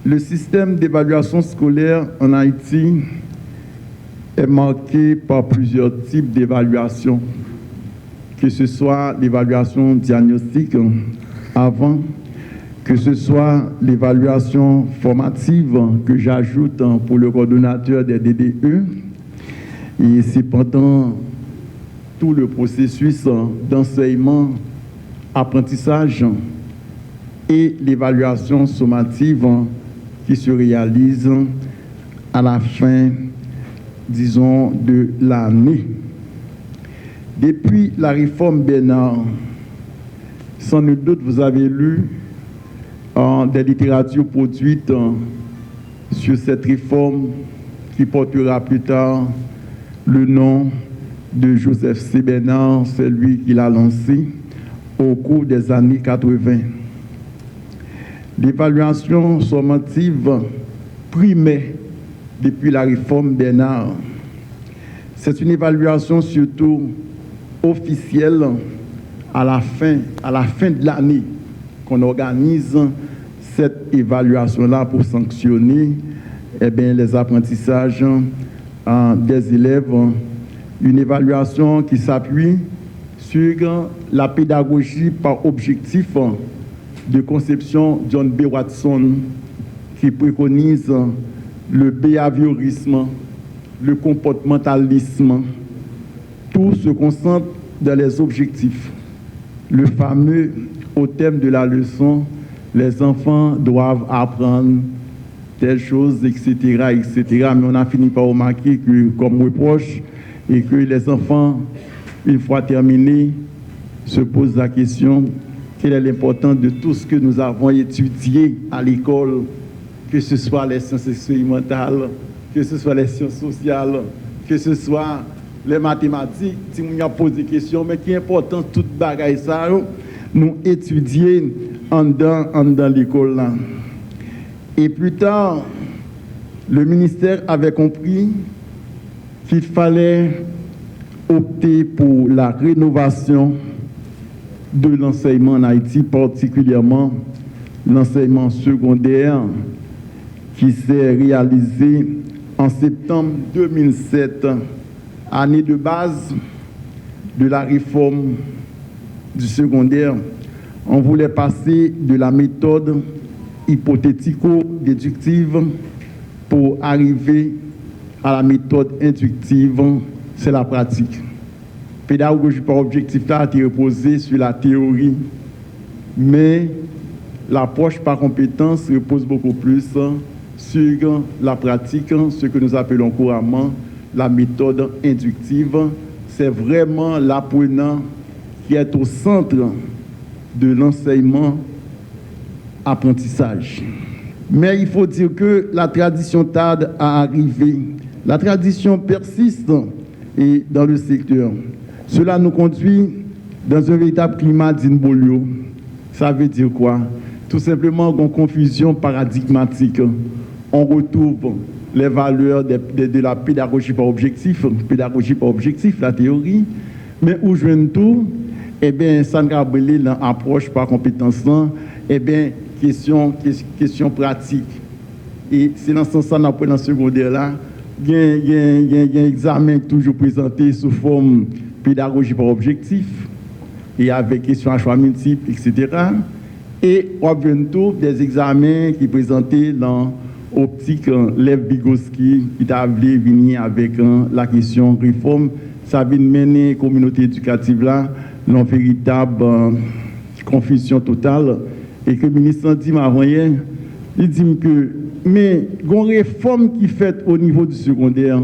Le système d'évaluation scolaire en Haïti est marqué par plusieurs types d'évaluation, que ce soit l'évaluation diagnostique avant, que ce soit l'évaluation formative que j'ajoute pour le coordonnateur des DDE, et c'est pendant tout le processus d'enseignement, apprentissage et l'évaluation sommative qui se réalise à la fin, disons, de l'année. Depuis la réforme Bénard, sans nul doute, vous avez lu des littératures produites sur cette réforme qui portera plus tard le nom de Joseph C. Bénard, c'est lui qui l'a lancé au cours des années 80. L'évaluation sommative primait depuis la réforme Bénard. C'est une évaluation surtout officielle à la fin de l'année qu'on organise cette évaluation-là pour sanctionner les apprentissages des élèves. Une évaluation qui s'appuie sur la pédagogie par objectif de conception John B. Watson, qui préconise le behaviorisme, le comportementalisme. Tout se concentre dans les objectifs. Le fameux, au thème de la leçon, les enfants doivent apprendre telle chose, etc., etc. Mais on a fini par remarquer que, comme reproche, et que les enfants, une fois terminés, se posent la question: quelle est l'importance de tout ce que nous avons étudié à l'école, que ce soit les sciences expérimentales, que ce soit les sciences sociales, que ce soit les mathématiques. Si on a posé des questions, mais qui est important, toute bagaille ça, nous étudier dans l'école là. Et plus tard, le ministère avait compris qu'il fallait opter pour la rénovation de l'enseignement en Haïti, particulièrement l'enseignement secondaire, qui s'est réalisé en septembre 2007, année de base de la réforme du secondaire. On voulait passer de la méthode hypothético-déductive pour arriver à la méthode inductive, c'est la pratique. Pédagogie par objectif là a été reposée sur la théorie, mais l'approche par compétence repose beaucoup plus sur la pratique, ce que nous appelons couramment la méthode inductive. C'est vraiment l'apprenant qui est au centre de l'enseignement-apprentissage. Mais il faut dire que la tradition tarde à arriver. La tradition persiste et dans le secteur. Cela nous conduit dans un véritable climat d'imbolio. Ça veut dire quoi? Tout simplement une confusion paradigmatique. On retrouve les valeurs de la pédagogie par objectif, la théorie, mais où je viens tout, ça n'a pas l'approche par compétence, question pratique. Et c'est dans ce sens que nous avons dans le secondaire là, il y a un examen toujours présenté sous forme pédagogie par objectif, et avec questions à choix multiples, etc. Et on vient tout des examens qui présentés dans optique Lev Vygotsky, qui a voulu venir avec la question réforme. Ça vient mener la communauté éducative là dans une véritable confusion totale. Et que le ministre dit hier, il dit que mais il y a une réforme qui est faite au niveau du secondaire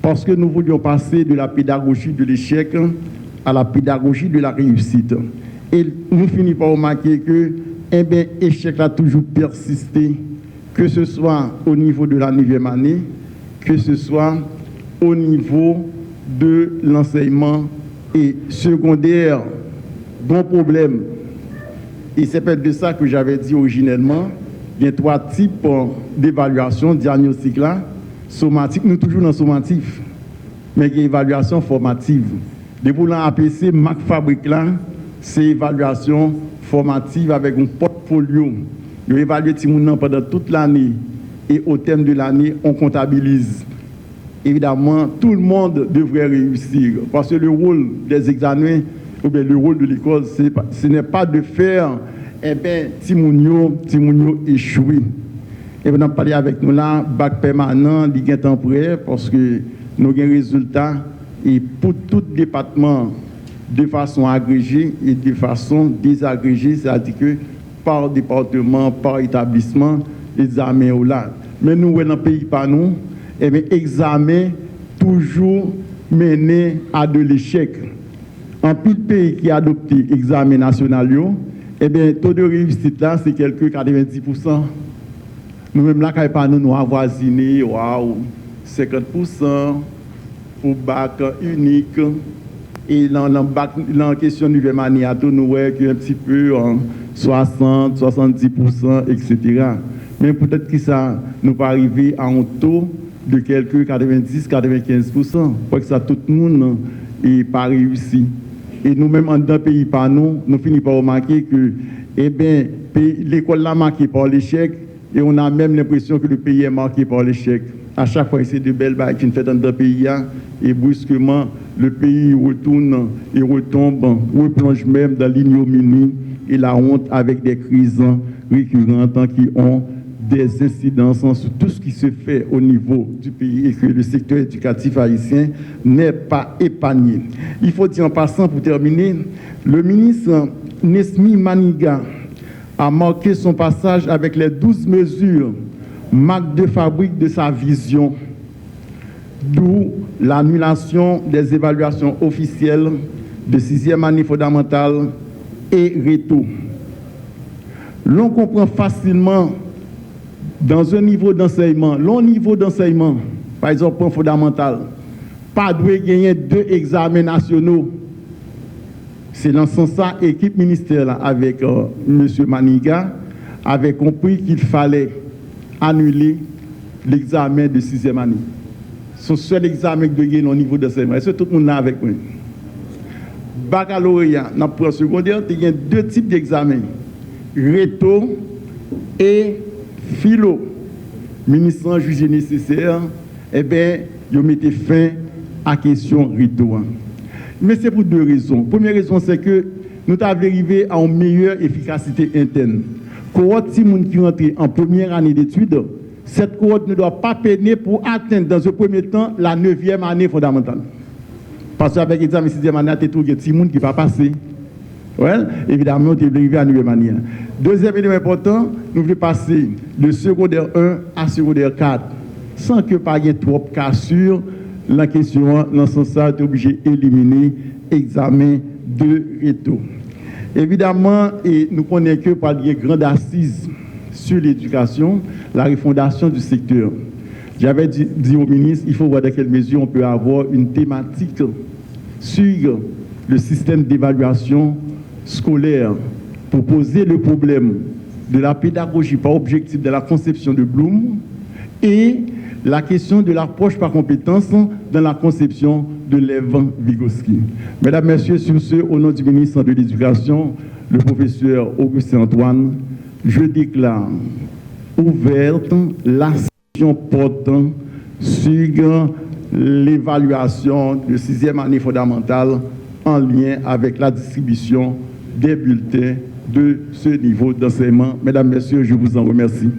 parce que nous voulions passer de la pédagogie de l'échec à la pédagogie de la réussite. Et nous finissons par remarquer que l'échec a toujours persisté, que ce soit au niveau de la 9e année, que ce soit au niveau de l'enseignement et secondaire. Bon problème. Et c'est peut-être de ça que j'avais dit originellement. Il y a 3 types d'évaluation diagnostique là. Somatique, nous toujours dans sommatif, mais il y a évaluation formative. Depuis l'APC, Mac Fabrique là, c'est évaluation formative avec un portfolio Ils évaluent les gens pendant toute l'année et au terme de l'année, on comptabilise. Évidemment, tout le monde devrait réussir parce que le rôle des examens ou bien le rôle de l'école, ce n'est pas de faire, Timounio échoué. Et vous parlez avec nous là, bac permanent, il est temporaire parce que nous avons des résultats et pour tout département de façon agrégée et de façon désagrégée, c'est-à-dire que par département, par établissement, examen ou là. Mais nous, dans le pays par nous, examen toujours mené à de l'échec. En plus de pays qui a adopté examen national, taux de réussite là, c'est quelque 90%. Nous-mêmes là, quand nous avoisiné, 50% pour bac unique. Et dans la question du année, nous voyons un petit peu 60, 70%, etc. Mais peut-être que ça nous pas arriver à un taux de quelques 90-95%. Pour que ça, tout le monde n'est pas réussi. Et nous-mêmes, en d'un pays par nous, nous finissons par remarquer que l'école l'a marqué par l'échec et on a même l'impression que le pays est marqué par l'échec. À chaque fois, c'est de belles bagues qui sont faites dans le pays et brusquement, le pays retourne et retombe, replonge même dans l'ignominie et la honte avec des crises récurrentes qui ont des incidences sur tout ce qui se fait au niveau du pays et que le secteur éducatif haïtien n'est pas épargné. Il faut dire en passant, pour terminer, le ministre Nesmi Maniga a marqué son passage avec les 12 mesures, marque de fabrique de sa vision, d'où l'annulation des évaluations officielles de 6e année fondamentale et réto. L'on comprend facilement dans un niveau d'enseignement, par exemple, point fondamental, pas doit gagner 2 examens nationaux. C'est dans ce sens que l'équipe ministérielle avec M. Maniga avait compris qu'il fallait annuler l'examen de 6e année. Son seul examen de gagner au niveau d'enseignement. Est-ce que tout le monde est avec moi? Baccalauréat, dans le secondaire, il y a 2 types d'examens. Réto et philo. Ministre jugé nécessaire, ils mettaient fin à la question réto. Mais c'est pour 2 raisons. Première raison, c'est que nous avons arrivé à une meilleure efficacité interne. Cohorte si moun qui rentre en première année d'études, cette cohorte ne doit pas peiner pour atteindre dans un premier temps la 9e année fondamentale. Parce qu'avec l'examen 6e année, il y a tout le monde qui va passer. Ouais, évidemment, on est arrivé à la 9e année. Deuxième élément important, nous voulons passer de secondaire 1 à secondaire 4, sans que pas y ait trop de cas sur la question, dans ce sens-là, est obligé d'éliminer l'examen de réto. Évidemment, et nous connaissons que par les grandes assises sur l'éducation, la refondation du secteur. J'avais dit au ministre, il faut voir dans quelle mesure on peut avoir une thématique sur le système d'évaluation scolaire pour poser le problème de la pédagogie par objectif de la conception de Bloom et la question de l'approche par compétence dans la conception de Lev Vygotsky. Mesdames, Messieurs, sur ce, au nom du ministre de l'Éducation, le professeur Augustin Antoine, je déclare ouverte la session portant sur l'évaluation de 6e année fondamentale en lien avec la distribution des bulletins de ce niveau d'enseignement. Mesdames, Messieurs, je vous en remercie.